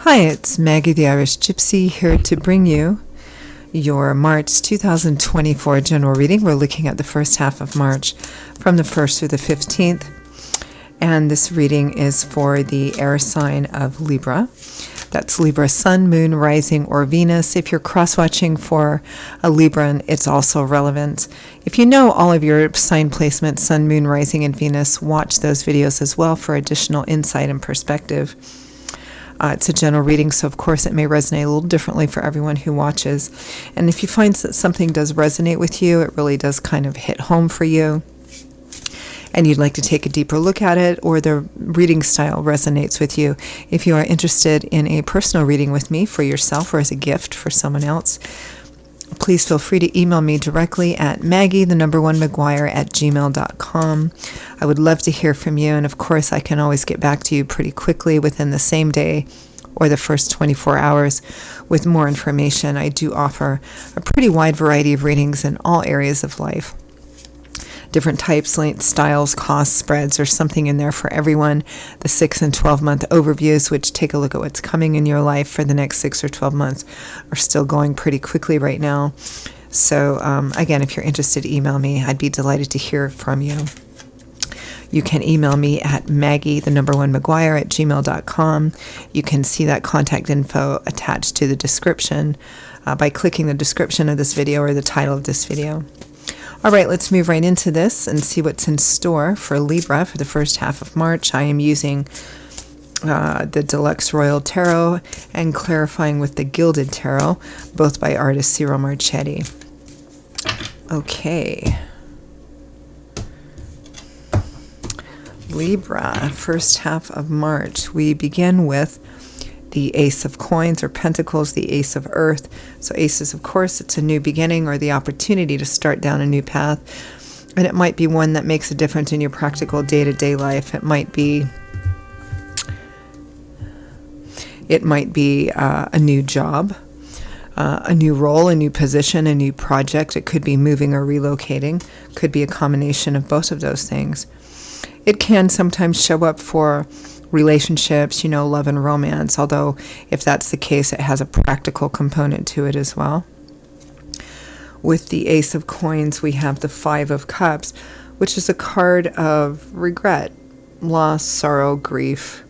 Hi, it's Maggie the Irish Gypsy here to bring you your March 2024 general reading. We're looking at the first half of March from the 1st through the 15th. And this reading is for the air sign of Libra. That's Libra Sun, Moon, Rising, or Venus. If you're cross-watching for a Libran, it's also relevant. If you know all of your sign placements, Sun, Moon, Rising, and Venus, watch those videos as well for additional insight and perspective. It's a general reading, so of course it may resonate a little differently for everyone who watches. And if you find that something does resonate with you, it really does kind of hit home for you, and you'd like to take a deeper look at it, or the reading style resonates with you, if you are interested in a personal reading with me for yourself or as a gift for someone else, please feel free to email me directly at maggie1mcguire@gmail.com. I would love to hear from you, and of course I can always get back to you pretty quickly within the same day or the first 24 hours with more information. I do offer a pretty wide variety of readings in all areas of life. Different types, lengths, styles, costs, spreads, or something in there for everyone. The 6 and 12-month overviews, which take a look at what's coming in your life for the next 6 or 12 months, are still going pretty quickly right now. So again, if you're interested, email me. I'd be delighted to hear from you. You can email me at maggie1mcguire@gmail.com. You can see that contact info attached to the description by clicking the description of this video or the title of this video. All right, let's move right into this and see what's in store for Libra for the first half of March. I am using the Deluxe Royal Tarot and clarifying with the Gilded Tarot, both by artist Cyril Marchetti. Okay. Libra, first half of March. We begin with the Ace of Coins or Pentacles, the Ace of Earth. So aces, of course, it's a new beginning or the opportunity to start down a new path. And it might be one that makes a difference in your practical day-to-day life. It might be a new job, a new role, a new position, a new project. It could be moving or relocating. Could be a combination of both of those things. It can sometimes show up for relationships, love and romance, although if that's the case, it has a practical component to it as well. With the Ace of Coins, we have the Five of Cups, which is a card of regret, loss, sorrow, grief.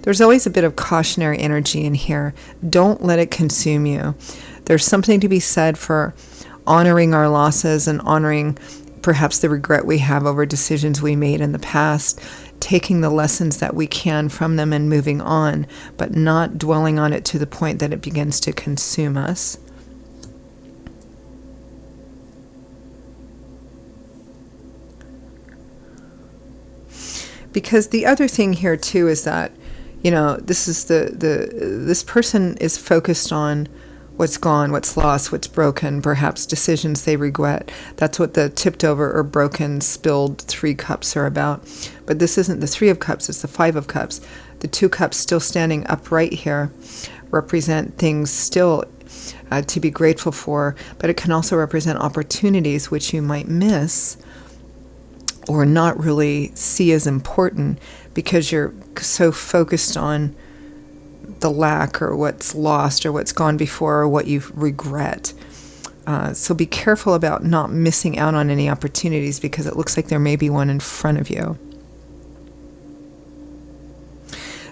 There's always a bit of cautionary energy in here. Don't let it consume you. There's something to be said for honoring our losses and honoring perhaps the regret we have over decisions we made in the past, taking the lessons that we can from them and moving on, but not dwelling on it to the point that it begins to consume us. Because the other thing here too is that, this is this person is focused on what's gone, what's lost, what's broken, perhaps decisions they regret. That's what the tipped over or broken, spilled 3 cups are about. But this isn't the 3 of Cups, it's the 5 of Cups. The 2 cups still standing upright here represent things still to be grateful for, but it can also represent opportunities which you might miss or not really see as important because you're so focused on the lack or what's lost or what's gone before or what you regret. So be careful about not missing out on any opportunities because it looks like there may be one in front of you.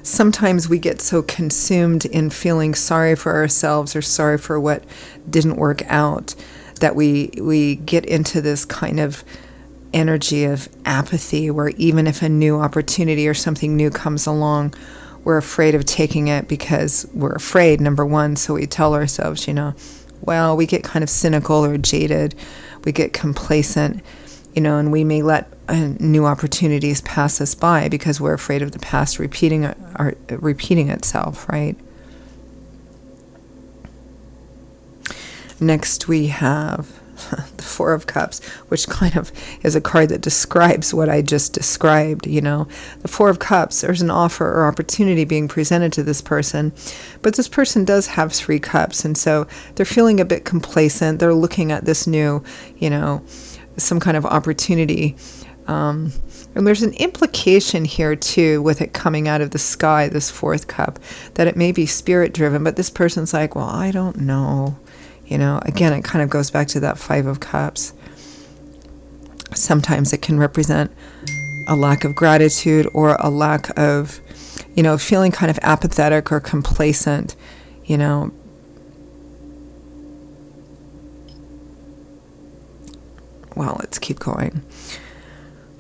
Sometimes we get so consumed in feeling sorry for ourselves or sorry for what didn't work out that we get into this kind of energy of apathy where even if a new opportunity or something new comes along, we're afraid of taking it because we're afraid, number one. So we tell ourselves, well, we get kind of cynical or jaded. We get complacent, and we may let new opportunities pass us by because we're afraid of the past repeating itself, right? Next, we have the Four of Cups, which kind of is a card that describes what I just described. The Four of Cups, there's an offer or opportunity being presented to this person, but this person does have 3 cups, and so they're feeling a bit complacent. They're looking at this new, some kind of opportunity. And there's an implication here, too, with it coming out of the sky, this fourth cup, that it may be spirit-driven, but this person's like, well, I don't know. Again, it kind of goes back to that Five of Cups. Sometimes it can represent a lack of gratitude or a lack of, feeling kind of apathetic or complacent, Well, let's keep going.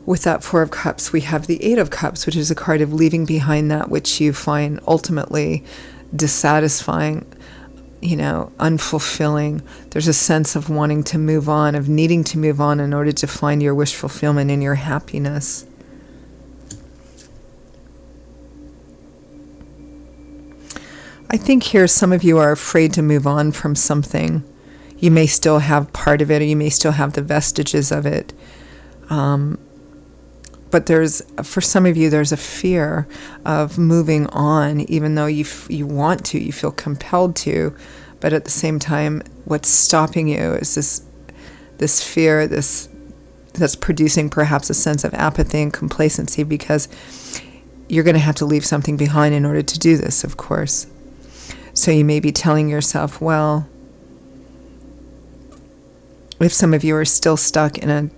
With that Four of Cups, we have the Eight of Cups, which is a card of leaving behind that which you find ultimately dissatisfying, unfulfilling. There's a sense of wanting to move on, of needing to move on in order to find your wish fulfillment and your happiness. I think here some of you are afraid to move on from something. You may still have part of it, or you may still have the vestiges of it. But for some of you, there's a fear of moving on, even though you want to, you feel compelled to. But at the same time, what's stopping you is this fear, that's producing perhaps a sense of apathy and complacency, because you're going to have to leave something behind in order to do this, of course. So you may be telling yourself, well, if some of you are still stuck in an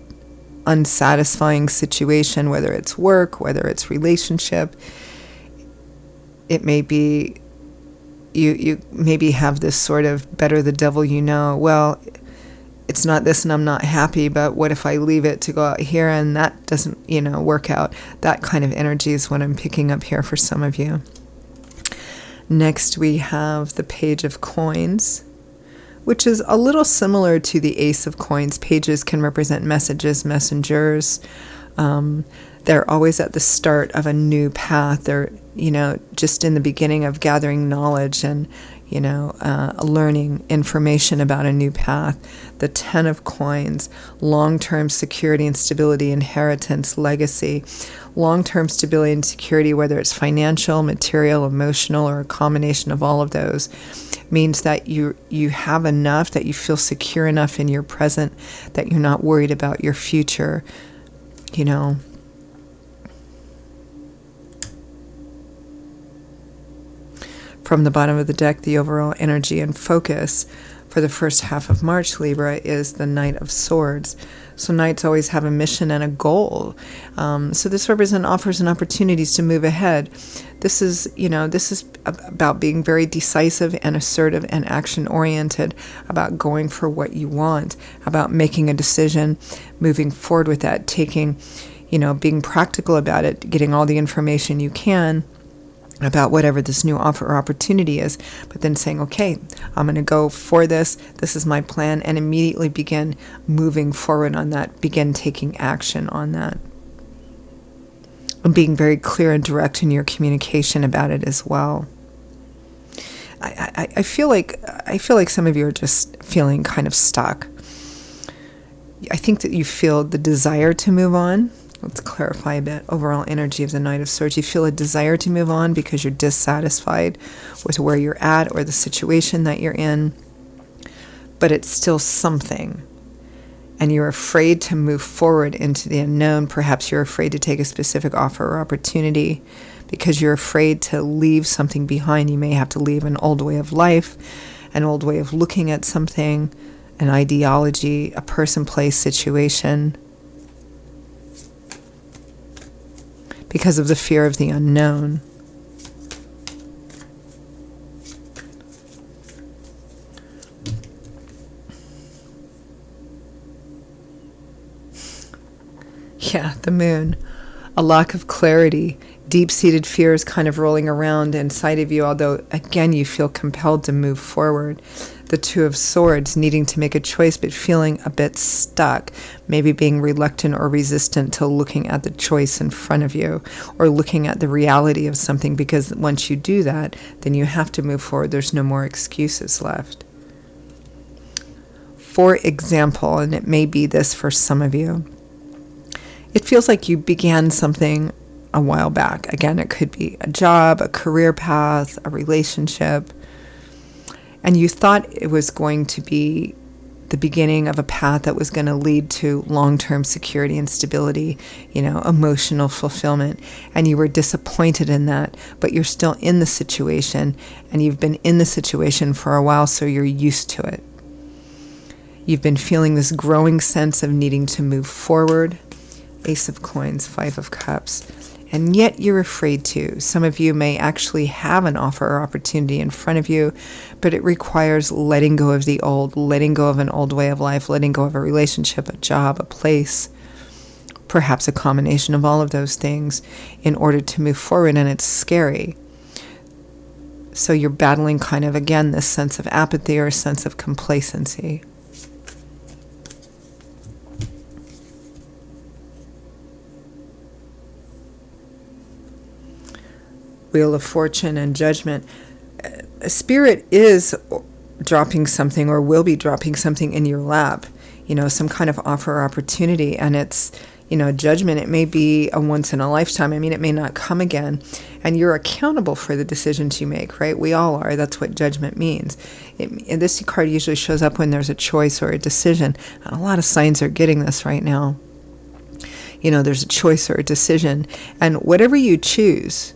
unsatisfying situation, whether it's work, whether it's relationship, it may be you maybe have this sort of better the devil you know. Well, it's not this and I'm not happy, but what if I leave it to go out here and that doesn't, work out? That kind of energy is what I'm picking up here for some of you. Next, we have the Page of Coins, which is a little similar to the Ace of Coins. Pages can represent messages, messengers. They're always at the start of a new path. They're, just in the beginning of gathering knowledge and, learning information about a new path. The Ten of Coins, long-term security and stability, inheritance, legacy. Long-term stability and security, whether it's financial, material, emotional, or a combination of all of those, means that you have enough, that you feel secure enough in your present, that you're not worried about your future, From the bottom of the deck, the overall energy and focus for the first half of March, Libra, is the Knight of Swords. So knights always have a mission and a goal. So this offers an opportunities to move ahead. This is about being very decisive and assertive and action-oriented, about going for what you want, about making a decision, moving forward with that, being practical about it, getting all the information you can about whatever this new offer or opportunity is, but then saying, okay, I'm going to go for this. This is my plan, and immediately begin moving forward on that, begin taking action on that. And being very clear and direct in your communication about it as well. I feel like some of you are just feeling kind of stuck. I think that you feel the desire to move on. Let's clarify a bit. Overall energy of the Knight of Swords. You feel a desire to move on because you're dissatisfied with where you're at or the situation that you're in. But it's still something. And you're afraid to move forward into the unknown. Perhaps you're afraid to take a specific offer or opportunity because you're afraid to leave something behind. You may have to leave an old way of life, an old way of looking at something, an ideology, a person, place, situation, because of the fear of the unknown. Yeah, the Moon. A lack of clarity, deep-seated fears kind of rolling around inside of you, although, again, you feel compelled to move forward. The Two of Swords, needing to make a choice but feeling a bit stuck, maybe being reluctant or resistant to looking at the choice in front of you or looking at the reality of something, because once you do that, then you have to move forward. There's no more excuses left. For example, and it may be this for some of you, it feels like you began something a while back. Again, it could be a job, a career path, a relationship, and you thought it was going to be the beginning of a path that was going to lead to long-term security and stability, emotional fulfillment. And you were disappointed in that, but you're still in the situation, and you've been in the situation for a while, so you're used to it. You've been feeling this growing sense of needing to move forward. Ace of Coins, Five of Cups. And yet you're afraid to. Some of you may actually have an offer or opportunity in front of you, but it requires letting go of the old, letting go of an old way of life, letting go of a relationship, a job, a place, perhaps a combination of all of those things in order to move forward, and it's scary. So you're battling kind of, again, this sense of apathy or a sense of complacency. Wheel of Fortune and Judgment. Spirit is dropping something, or will be dropping something in your lap, some kind of offer or opportunity. And it's, judgment. It may be a once in a lifetime. It may not come again. And you're accountable for the decisions you make, right? We all are. That's what judgment means. And this card usually shows up when there's a choice or a decision. And a lot of signs are getting this right now. There's a choice or a decision. And whatever you choose,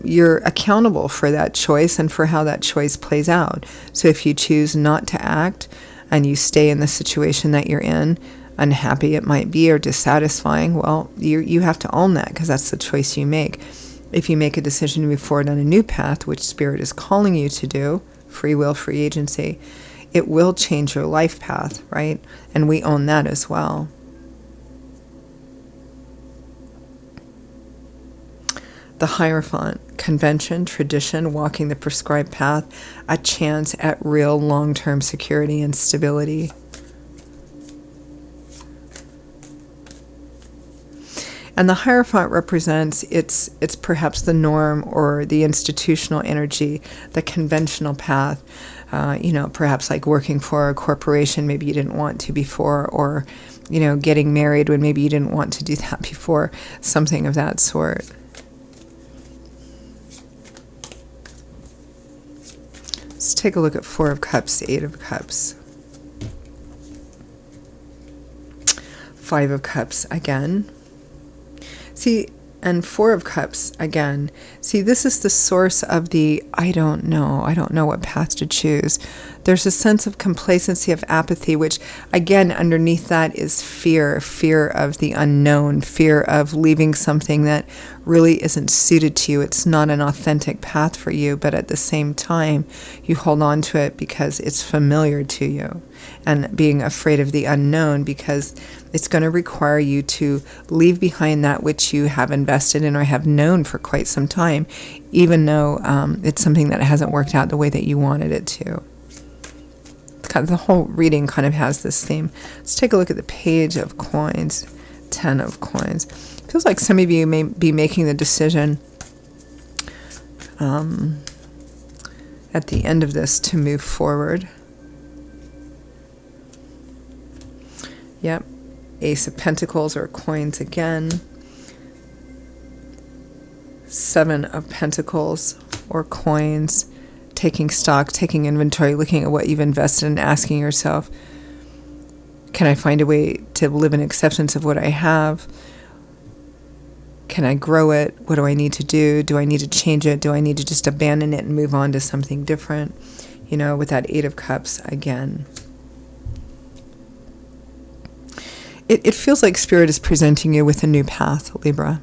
you're accountable for that choice and for how that choice plays out. So if you choose not to act and you stay in the situation that you're in, unhappy it might be or dissatisfying, well, you have to own that, because that's the choice you make. If you make a decision to move forward on a new path, which Spirit is calling you to do, free will, free agency, it will change your life path, right? And we own that as well. The Hierophant, convention, tradition, walking the prescribed path, a chance at real long-term security and stability. And the Hierophant represents, it's perhaps the norm or the institutional energy, the conventional path, perhaps like working for a corporation maybe you didn't want to before, or, getting married when maybe you didn't want to do that before, something of that sort. Let's take a look at Four of Cups, Eight of Cups. Five of Cups again. See, and Four of Cups again. See, this is the source of the I don't know what path to choose. There's a sense of complacency, of apathy, which again underneath that is fear of the unknown, fear of leaving something that really isn't suited to you. It's not an authentic path for you, but at the same time you hold on to it because it's familiar to you, and being afraid of the unknown because it's going to require you to leave behind that which you have invested in or have known for quite some time, even though it's something that hasn't worked out the way that you wanted it to. The whole reading kind of has this theme. Let's take a look at the Page of Coins, Ten of Coins. It feels like some of you may be making the decision at the end of this to move forward. Yep. Ace of Pentacles or Coins again. Seven of Pentacles or Coins. Taking stock, taking inventory, looking at what you've invested in, asking yourself, can I find a way to live in acceptance of what I have? Can I grow it? What do I need to do? Do I need to change it? Do I need to just abandon it and move on to something different? With that Eight of Cups again. It feels like Spirit is presenting you with a new path, Libra,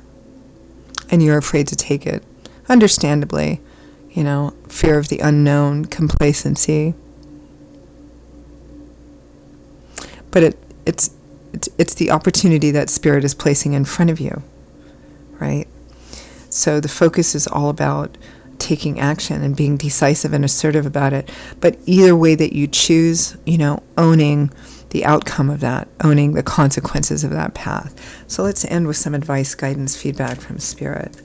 and you're afraid to take it, understandably. Fear of the unknown, complacency. But it's the opportunity that Spirit is placing in front of you, right? So the focus is all about taking action and being decisive and assertive about it. But either way that you choose, owning the outcome of that, owning the consequences of that path. So let's end with some advice, guidance, feedback from Spirit.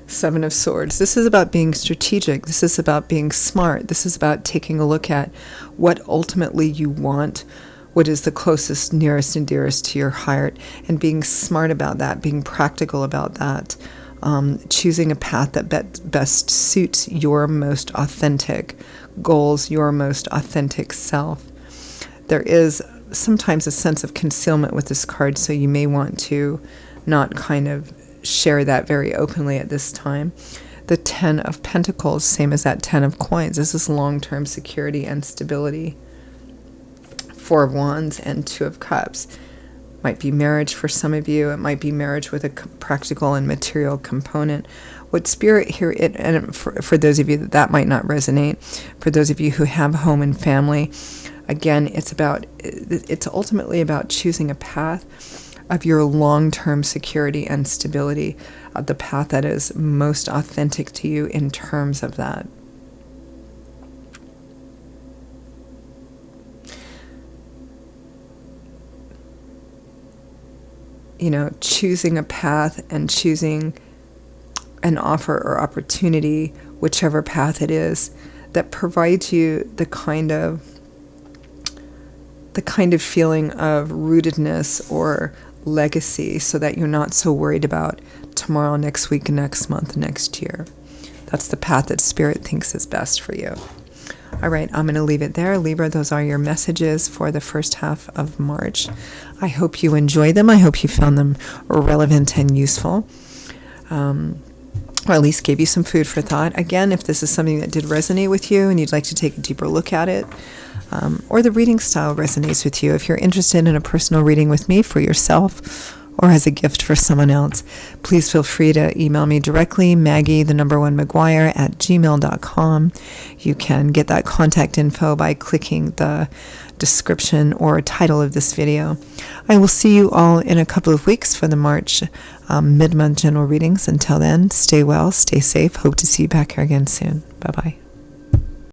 Seven of Swords. This is about being strategic. This is about being smart. This is about taking a look at what ultimately you want, what is the closest, nearest, and dearest to your heart, and being smart about that, being practical about that, choosing a path that best suits your most authentic goals, your most authentic self. There is sometimes a sense of concealment with this card, so you may want to not kind of share that very openly at this time. The 10 of Pentacles, same as that 10 of Coins. This is long-term security and stability. 4 of Wands and 2 of Cups. Might be marriage for some of you. It might be marriage with a practical and material component. What Spirit here, and for those of you that might not resonate, for those of you who have home and family, again, it's ultimately about choosing a path of your long-term security and stability, the path that is most authentic to you in terms of that. You know, choosing a path and choosing an offer or opportunity, whichever path it is, that provides you the kind of feeling of rootedness or legacy, so that you're not so worried about tomorrow, next week, next month, next year. That's the path that Spirit thinks is best for you. All right, I'm going to leave it there. Libra, those are your messages for the first half of March. I hope you enjoyed them. I hope you found them relevant and useful. Or at least gave you some food for thought. Again, if this is something that did resonate with you and you'd like to take a deeper look at it, or the reading style resonates with you, if you're interested in a personal reading with me for yourself or as a gift for someone else, please feel free to email me directly, Maggie1McGuire@gmail.com. You can get that contact info by clicking the description or title of this video. I will see you all in a couple of weeks for the March mid-month general readings. Until then, stay well, stay safe. Hope to see you back here again soon. Bye-bye.